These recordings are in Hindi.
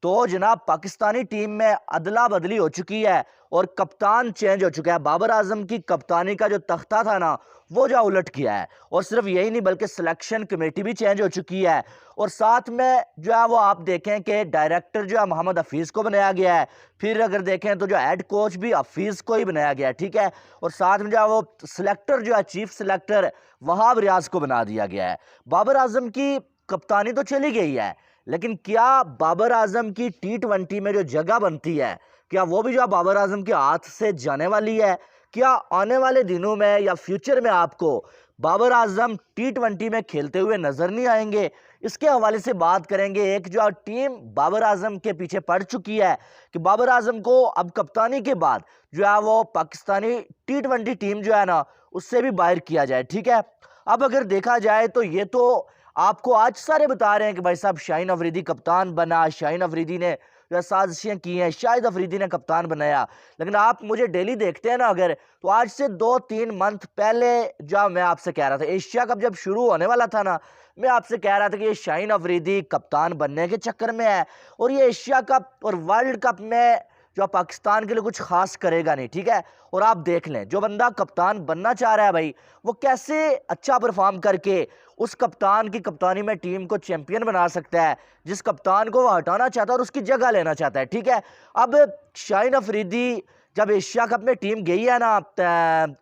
तो जनाब पाकिस्तानी टीम में अदला बदली हो चुकी है और कप्तान चेंज हो चुका है। बाबर आजम की कप्तानी का जो तख्ता था ना, वो जो उलट गया है। और सिर्फ यही नहीं बल्कि सिलेक्शन कमेटी भी चेंज हो चुकी है। और साथ में जो है वो आप देखें कि डायरेक्टर जो है मोहम्मद हफीज़ को बनाया गया है। फिर अगर देखें तो जो हेड कोच भी हफीज़ को ही बनाया गया है, ठीक है। और साथ में जो है वो सिलेक्टर जो है चीफ सिलेक्टर वहाब रियाज को बना दिया गया है। बाबर आजम की कप्तानी तो चली गई है, लेकिन क्या बाबर आजम की T20 में जो जगह बनती है, क्या वो भी जो बाबर आजम के हाथ से जाने वाली है? क्या आने वाले दिनों में या फ्यूचर में आपको बाबर आजम T20 में खेलते हुए नजर नहीं आएंगे? इसके हवाले से बात करेंगे। एक जो टीम बाबर आजम के पीछे पड़ चुकी है कि बाबर आजम को अब कप्तानी के बाद जो है वो पाकिस्तानी T20 टीम जो है ना, उससे भी बाहर किया जाए, ठीक है। अब अगर देखा जाए तो ये तो आपको आज सारे बता रहे हैं कि भाई साहब शाहीन अफरीदी कप्तान बना, शाहीन अफरीदी ने जो साजिशें की हैं, शाहिद अफरीदी ने कप्तान बनाया। लेकिन आप मुझे डेली देखते हैं ना अगर, तो आज से 2-3 मंथ पहले जब मैं आपसे कह रहा था, एशिया कप जब शुरू होने वाला था ना, मैं आपसे कह रहा था कि ये शाहीन अफरीदी कप्तान बनने के चक्कर में है और ये एशिया कप और वर्ल्ड कप में जो पाकिस्तान के लिए कुछ खास करेगा नहीं, ठीक है। और आप देख लें, जो बंदा कप्तान बनना चाह रहा है भाई, वो कैसे अच्छा परफॉर्म करके उस कप्तान की कप्तानी में टीम को चैंपियन बना सकता है, जिस कप्तान को वो हटाना चाहता है और उसकी जगह लेना चाहता है, ठीक है। अब शाहीन अफरीदी जब एशिया कप में टीम गई है ना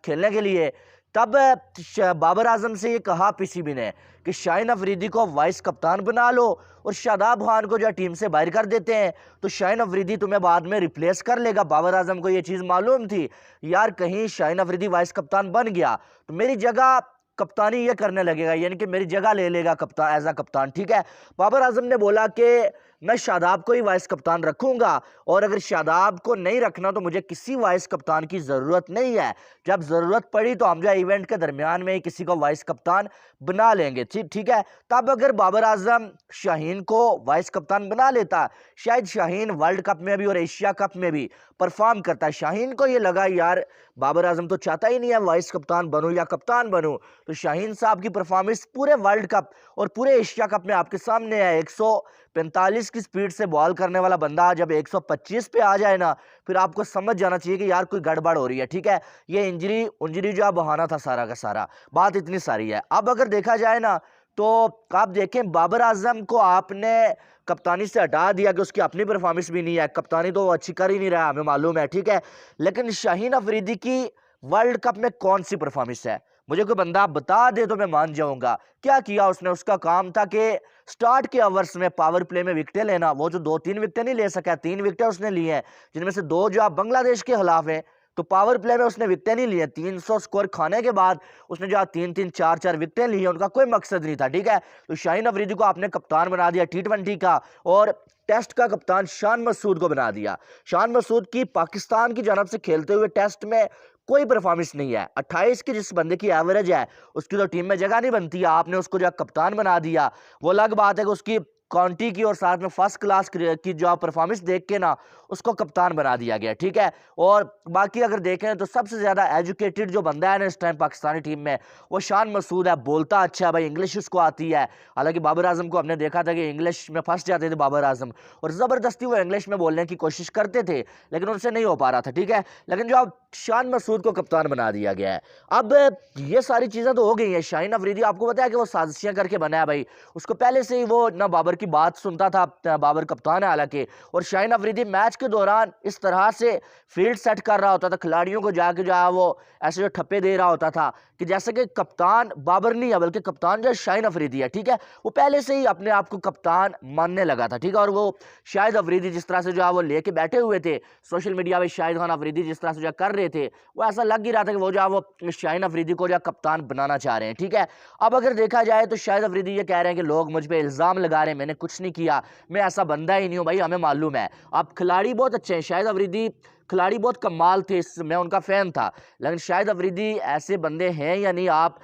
खेलने के लिए, तब बाबर आजम से ये कहा पीसीबी ने कि शाहीन अफरीदी को वाइस कप्तान बना लो और शादाब खान को जो टीम से बाहर कर देते हैं, तो शाहीन अफरीदी तुम्हें बाद में रिप्लेस कर लेगा। बाबर आजम को ये चीज़ मालूम थी यार, कहीं शाहीन अफरीदी वाइस कप्तान बन गया तो मेरी जगह कप्तानी ये करने लगेगा, यानी कि मेरी जगह ले लेगा कप्तान, एज अ कप्तान, ठीक है। बाबर आजम ने बोला कि मैं शादाब को ही वाइस कप्तान रखूंगा और अगर शादाब को नहीं रखना तो मुझे किसी वाइस कप्तान की ज़रूरत नहीं है। जब ज़रूरत पड़ी तो हम जो इवेंट के दरमियान में ही किसी को वाइस कप्तान बना लेंगे, ठीक है। तब अगर बाबर आजम शाहीन को वाइस कप्तान बना लेता, शायद शाहीन वर्ल्ड कप में भी और एशिया कप में भी परफॉर्म करता है। शाहीन को ये लगा यार बाबर आजम तो चाहता ही नहीं है वाइस कप्तान बनूं या कप्तान बनूं, तो शाहीन साहब की परफॉर्मेंस पूरे वर्ल्ड कप और पूरे एशिया कप में आपके सामने है। 145 की स्पीड से बॉल करने वाला बंदा जब 125 पे आ जाए ना, फिर आपको समझ जाना चाहिए कि यार कोई गड़बड़ हो रही है, ठीक है। ये इंजरी जो बहाना था सारा का सारा, बात इतनी सारी है। अब अगर देखा जाए ना, तो आप देखें बाबर आजम को आपने कप्तानी से हटा दिया कि उसकी अपनी परफॉर्मेंस भी नहीं है, कप्तानी तो वो अच्छी कर ही नहीं रहा, हमें मालूम है, ठीक है। लेकिन शाहीन अफरीदी की वर्ल्ड कप में कौन सी परफॉर्मेंस है? मुझे कोई बंदा बता दे तो मैं मान जाऊंगा। क्या किया उसने? उसका काम था कि स्टार्ट के ओवर्स में पावर प्ले में विकेटें लेना। वो जो 2-3 विकेटें नहीं ले सका, 3 विकेटें उसने ली हैं, जिनमें से 2 जो आप बांग्लादेश के खिलाफ है। तो पावर प्ले में उसने विकेटें नहीं ली है। 300 स्कोर खाने के बाद उसने जो 3-3 4-4 विकेटें ली हैं, उनका कोई मकसद नहीं था, ठीक है। तो शाहीन अफरीदी को आपने कप्तान बना दिया T20 का और टेस्ट का कप्तान शान मसूद को बना दिया। शान मसूद की पाकिस्तान की जानब से खेलते हुए टेस्ट में कोई परफॉर्मेंस नहीं है। 28 की जिस बंदे की एवरेज है उसकी तो टीम में जगह नहीं बनती है, आपने उसको जो कप्तान बना दिया। वो अलग बात है कि उसकी काउंटी की और साथ में फर्स्ट क्लास की जो परफॉर्मेंस देख के ना उसको कप्तान बना दिया गया, ठीक है। और बाकी अगर देखें तो सबसे ज्यादा एजुकेटेड जो बंदा है ना इस टाइम पाकिस्तानी टीम में, वो शान मसूद है। बोलता अच्छा है भाई, इंग्लिश उसको आती है। हालांकि बाबर आजम को हमने देखा था कि इंग्लिश में फंस जाते थे बाबर आजम और जबरदस्ती वो इंग्लिश में बोलने की कोशिश करते थे, लेकिन उनसे नहीं हो पा रहा था, ठीक है। लेकिन जो अब शान मसूद को कप्तान बना दिया गया है, अब ये सारी चीजें तो हो गई हैं। शाहीन अफरीदी आपको पता है कि वो साजिशें करके बना है भाई, उसको पहले से ही वो ना बाबर की बात सुनता था, बाबर कप्तान है हालांकि। और शाहीन अफरीदी मैच के दौरान इस तरह से फील्ड सेट कर रहा होता था, खिलाड़ियों को जाके जो है वो ऐसे जो ठप्पे दे रहा होता था कि जैसे कि कप्तान बाबर नहीं है बल्कि कप्तान जो शाहीन अफरीदी है, ठीक है। वो पहले से ही अपने आप को कप्तान मानने लगा था, ठीक है। और वो शाहिद अफरीदी जिस तरह से जो है वो लेके बैठे हुए थे सोशल मीडिया पे, शाहिद खान अफरीदी जिस तरह से जो कर रहे थे, वो ऐसा लग ही रहा था कि वो जो है वो शाहीन अफरीदी को जो कप्तान बनाना चाह रहे हैं, ठीक है। अब अगर देखा जाए तो शाहिद अफरीदी ये कह रहे हैं कि लोग मुझ पर इल्जाम लगा रहे हैं, मैंने कुछ नहीं किया, मैं ऐसा बंदा ही नहीं हूं भाई, हमें मालूम है। आप खिलाड़ी बहुत अच्छे हैं, शाहिद अफरीदी खिलाड़ी बहुत कमाल थे, मैं उनका फैन था। लेकिन शाहिद अफरीदी ऐसे बंदे हैं या नहीं? आप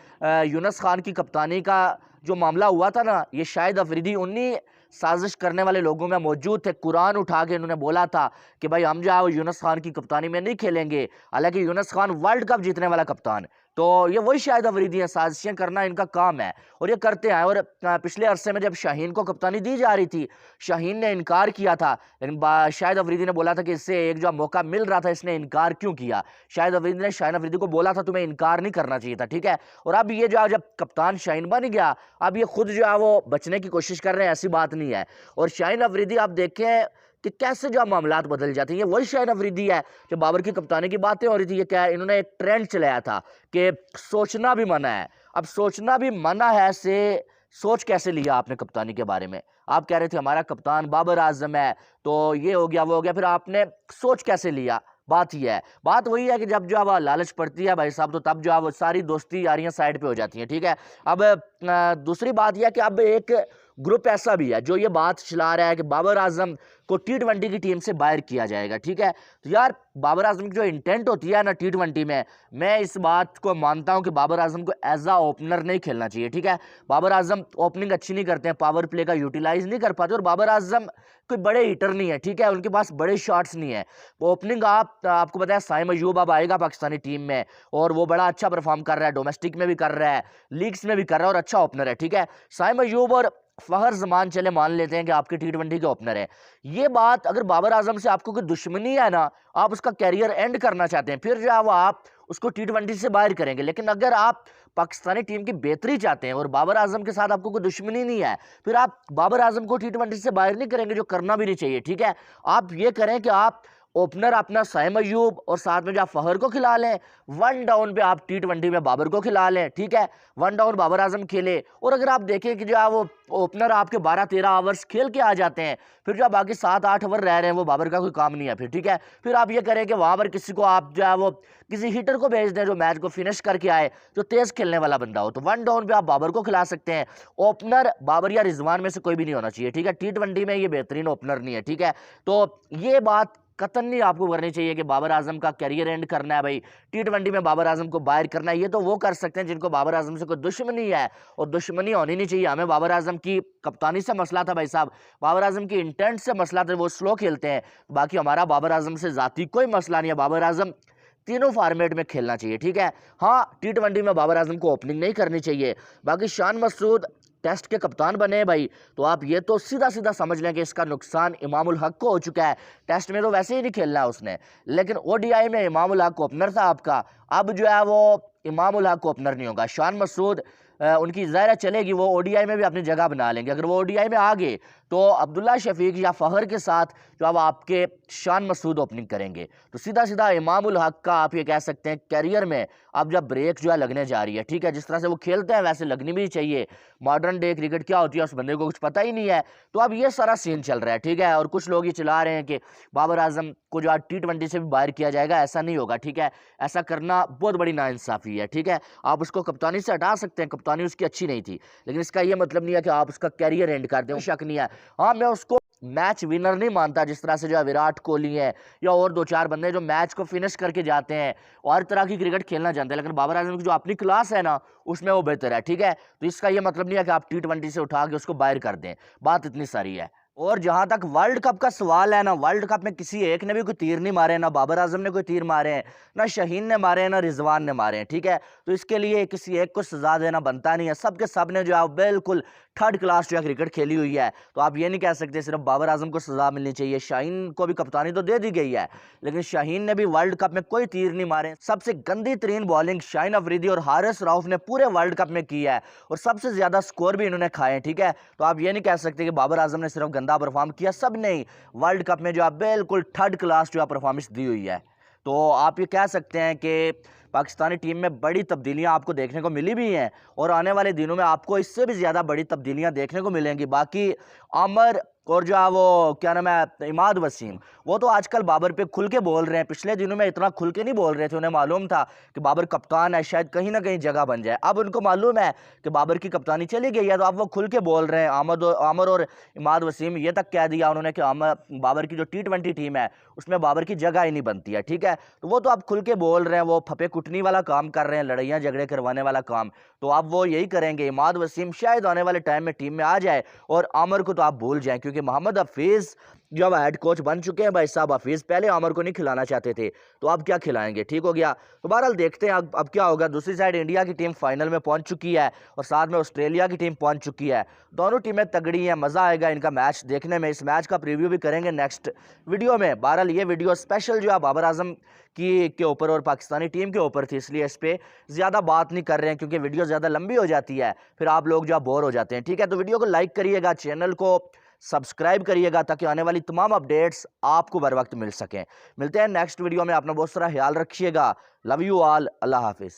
यूनुस खान की कप्तानी का जो मामला हुआ था ना, ये शाहिद अफरीदी उन्हीं साजिश करने वाले लोगों में मौजूद थे। कुरान उठा के इन्होंने बोला था कि भाई हम जो है यूनुस खान की कप्तानी में नहीं खेलेंगे। हालांकि यूनुस खान वर्ल्ड कप जीतने वाला कप्तान, तो ये वही शाहिद अफरीदी है, साजिशें करना इनका काम है और ये करते हैं। और पिछले अरसे में जब शाहीन को कप्तानी दी जा रही थी, शाहीन ने इनकार किया था, लेकिन शाहिद अफरीदी ने बोला था कि इससे एक जो मौका मिल रहा था इसने इनकार क्यों किया। शाहिद अफरीदी ने शाहीन अफरीदी को बोला था तुम्हें इनकार नहीं करना चाहिए था, ठीक है। और अब ये जो है जब कप्तान शाहीन बन गया, अब ये खुद जो है वो बचने की कोशिश कर रहे हैं, ऐसी बात नहीं है। और शाहीन अफरीदी आप देखें कि कैसे जो मामलात बदल जाते हैं। ये वही शाहीन अफरीदी है जो बाबर की कप्तानी की बातें हो रही थी, ये क्या है, इन्होंने एक ट्रेंड चलाया था कि सोचना भी मना है। अब सोचना भी मना है से सोच कैसे लिया आपने कप्तानी के बारे में? आप कह रहे थे हमारा कप्तान बाबर आजम है, तो ये हो गया वो हो गया, फिर आपने सोच कैसे लिया? बात यह है, बात वही है कि जब जो है लालच पड़ती है भाई साहब, तो तब जो है वो सारी दोस्ती यारियां साइड पे हो जाती हैं, ठीक है। अब दूसरी बात यह है कि अब एक ग्रुप ऐसा भी है जो ये बात चला रहा है कि बाबर आजम को टी20 की टीम से बाहर किया जाएगा, ठीक है। तो यार बाबर आजम की जो इंटेंट होती है ना टी20 में, मैं इस बात को मानता हूं कि बाबर आजम को एज आ ओपनर नहीं खेलना चाहिए, ठीक है। बाबर आजम ओपनिंग अच्छी नहीं करते हैं, पावर प्ले का यूटिलाइज नहीं कर पाते, और बाबर आजम कोई बड़े हिटर नहीं है, ठीक है, उनके पास बड़े शॉट्स नहीं है। ओपनिंग आपको पता है साइम अयूब अब आएगा पाकिस्तानी टीम में, और वो बड़ा अच्छा परफॉर्म कर रहा है, डोमेस्टिक में भी कर रहा है, लीग्स में भी कर रहा है, और अच्छा ओपनर है, ठीक है। साइम अयूब और फहर जमान चले मान लेते हैं कि आपके टी20 के ओपनर है। ये बात अगर बाबर आजम से आपको कोई दुश्मनी है ना, आप उसका कैरियर एंड करना चाहते हैं, फिर जो है वो आप उसको टी20 से बाहर करेंगे। लेकिन अगर आप पाकिस्तानी टीम की बेहतरी चाहते हैं और बाबर आजम के साथ आपको कोई दुश्मनी नहीं है, फिर आप बाबर आजम को टी20 से बाहर नहीं करेंगे, जो करना भी नहीं चाहिए, ठीक है। आप ये करें कि आप ओपनर अपना साइम अयूब और साथ में जो आप फहर को खिला लें, वन डाउन पे आप टी20 में बाबर को खिला लें, ठीक है। वन डाउन बाबर आजम खेले, और अगर आप देखें कि जो है वो ओपनर आपके 12-13 ओवर्स खेल के आ जाते हैं, फिर जो बाकी 7-8 ओवर रह रहे हैं वो बाबर का कोई काम नहीं है फिर, ठीक है। फिर आप ये करें कि वहां पर किसी को आप जो है वो किसी हिटर को भेज दें जो मैच को फिनिश करके आए, जो तेज खेलने वाला बंदा हो, तो वन डाउन पे आप बाबर को खिला सकते हैं। ओपनर बाबर या रिजवान में से कोई भी नहीं होना चाहिए, ठीक है। टी20 में ये बेहतरीन ओपनर नहीं है, ठीक है। तो ये बात कतन नहीं आपको करनी चाहिए कि बाबर आजम का कैरियर एंड करना है भाई, टी20 में बाबर आजम को बाहर करना है। ये तो वो कर सकते हैं जिनको बाबर आजम से कोई दुश्मनी है, और दुश्मनी होनी नहीं चाहिए। हमें बाबर आजम की कप्तानी से मसला था भाई साहब, बाबर आजम की इंटेंट से मसला था, वो स्लो खेलते हैं। बाकी हमारा बाबर आजम से जाती कोई मसला नहीं है। बाबर आजम तीनों फॉर्मेट में खेलना चाहिए, ठीक है। हाँ, टी20 में बाबर आजम को ओपनिंग नहीं करनी चाहिए। बाकी शान मसूद टेस्ट के कप्तान बने भाई, तो आप ये तो सीधा सीधा समझ लें कि इसका नुकसान इमामुल हक को हो चुका है। टेस्ट में तो वैसे ही नहीं खेलना है उसने, लेकिन ओडीआई में इमामुल हक ओपनर था आपका, अब जो है वो इमामुल हक ओपनर नहीं होगा। शान मसूद उनकी ज़ाहिर चलेगी, वो ओडीआई में भी अपनी जगह बना लेंगे। अगर वो ओडीआई में आ गए तो अब्दुल्ला शफीक या फहर के साथ जो अब आपके शान मसूद ओपनिंग करेंगे, तो सीधा सीधा इमामुल हक का आप ये कह सकते हैं कैरियर में अब जब ब्रेक जो है लगने जा रही है, ठीक है। जिस तरह से वो खेलते हैं वैसे लगनी भी चाहिए। मॉडर्न डे क्रिकेट क्या होती है उस बंदे को कुछ पता ही नहीं है। तो अब ये सारा सीन चल रहा है, ठीक है। और कुछ लोग ये चला रहे हैं कि बाबर आजम को जो आज टी20 से भी बाहर किया जाएगा, ऐसा नहीं होगा, ठीक है। ऐसा करना बहुत बड़ी नाइंसाफी है, ठीक है। आप उसको कप्तानी से हटा सकते हैं, कप्तानी उसकी अच्छी नहीं थी, लेकिन इसका ये मतलब नहीं है कि आप उसका कैरियर एंड कर दें, शक नहीं है। हाँ, मैं उसको मैच विनर नहीं मानता, जिस तरह से जो है विराट कोहली है या और 2-4 बंदे जो मैच को फिनिश करके जाते हैं और तरह की क्रिकेट खेलना जानते हैं, लेकिन बाबर आजम की जो अपनी क्लास है ना उसमें वो बेहतर है, ठीक है। तो इसका ये मतलब नहीं है कि आप टी20 से उठा के उसको बाहर कर दें, बात इतनी सारी है। और जहां तक वर्ल्ड कप का सवाल है ना, वर्ल्ड कप में किसी एक ने भी कोई तीर नहीं मारे, ना बाबर आजम ने कोई तीर मारे हैं, ना शाहीन ने मारे हैं, ना रिजवान ने मारे हैं, ठीक है। तो इसके लिए किसी एक को सजा देना बनता नहीं है। सबके सब ने जो है बिल्कुल थर्ड क्लास जो है क्रिकेट खेली हुई है। तो आप ये नहीं कह सकते सिर्फ बाबर आजम को सजा मिलनी चाहिए। शाहीन को भी कप्तानी तो दे दी गई है, लेकिन शाहीन ने भी वर्ल्ड कप में कोई तीर नहीं मारे। सबसे गंदी तरीन बॉलिंग शाहीन अफरीदी और हारिस रऊफ ने पूरे वर्ल्ड कप में की है, और सबसे ज्यादा स्कोर भी इन्होंने खाए हैं, ठीक है। तो आप ये नहीं कह सकते कि बाबर आजम ने सिर्फ गंदा परफॉर्म किया, सब ने वर्ल्ड कप में जो है बिल्कुल थर्ड क्लास जो है परफॉर्मेंस दी हुई है। तो आप ये कह सकते हैं कि पाकिस्तानी टीम में बड़ी तब्दीलियां आपको देखने को मिली भी हैं, और आने वाले दिनों में आपको इससे भी ज़्यादा बड़ी तब्दीलियां देखने को मिलेंगी। बाकी आमर और जो है वो क्या नाम है इमाद वसीम, वो तो आजकल बाबर पे खुल के बोल रहे हैं। पिछले दिनों में इतना खुल के नहीं बोल रहे थे, उन्हें मालूम था कि बाबर कप्तान है, शायद कहीं ना कहीं जगह बन जाए। अब उनको मालूम है कि बाबर की कप्तानी चली गई है, तो अब वो खुल के बोल रहे हैं। आमर और इमाद वसीम ये तक कह दिया उन्होंने कि बाबर की जो टी20 टीम है उसमें बाबर की जगह ही नहीं बनती है, ठीक है। तो वो तो अब खुल के बोल रहे हैं, वो फपे कुटनी वाला काम कर रहे हैं, लड़ाइयाँ झगड़े करवाने वाला काम। तो अब वो यही करेंगे। इमाद वसीम शायद आने वाले टाइम में टीम में आ जाए, और आमर को तो आप भूल जाएं, क्योंकि मोहम्मद हफीज जो अब हेड कोच बन चुके हैं भाई साहब हफीज़, पहले आमर को नहीं खिलाना चाहते थे तो अब क्या खिलाएंगे, ठीक हो गया। तो बहरहाल देखते हैं अब क्या होगा। दूसरी साइड इंडिया की टीम फाइनल में पहुंच चुकी है और साथ में ऑस्ट्रेलिया की टीम पहुंच चुकी है। दोनों टीमें तगड़ी हैं, मज़ा आएगा इनका मैच देखने में। इस मैच का प्रीव्यू भी करेंगे नेक्स्ट वीडियो में। बहरहाल ये वीडियो स्पेशल जो है बाबर आजम की के ऊपर और पाकिस्तानी टीम के ऊपर थी, इसलिए इस पर ज़्यादा बात नहीं कर रहे हैं क्योंकि वीडियो ज़्यादा लंबी हो जाती है, फिर आप लोग जो है बोर हो जाते हैं। ठीक है, तो वीडियो को लाइक करिएगा, चैनल को सब्सक्राइब करिएगा ताकि आने वाली तमाम अपडेट्स आपको बर वक्त मिल सकें। मिलते हैं नेक्स्ट वीडियो में, अपना बहुत सारा ख्याल रखिएगा। लव यू ऑल, अल्लाह हाफिज़।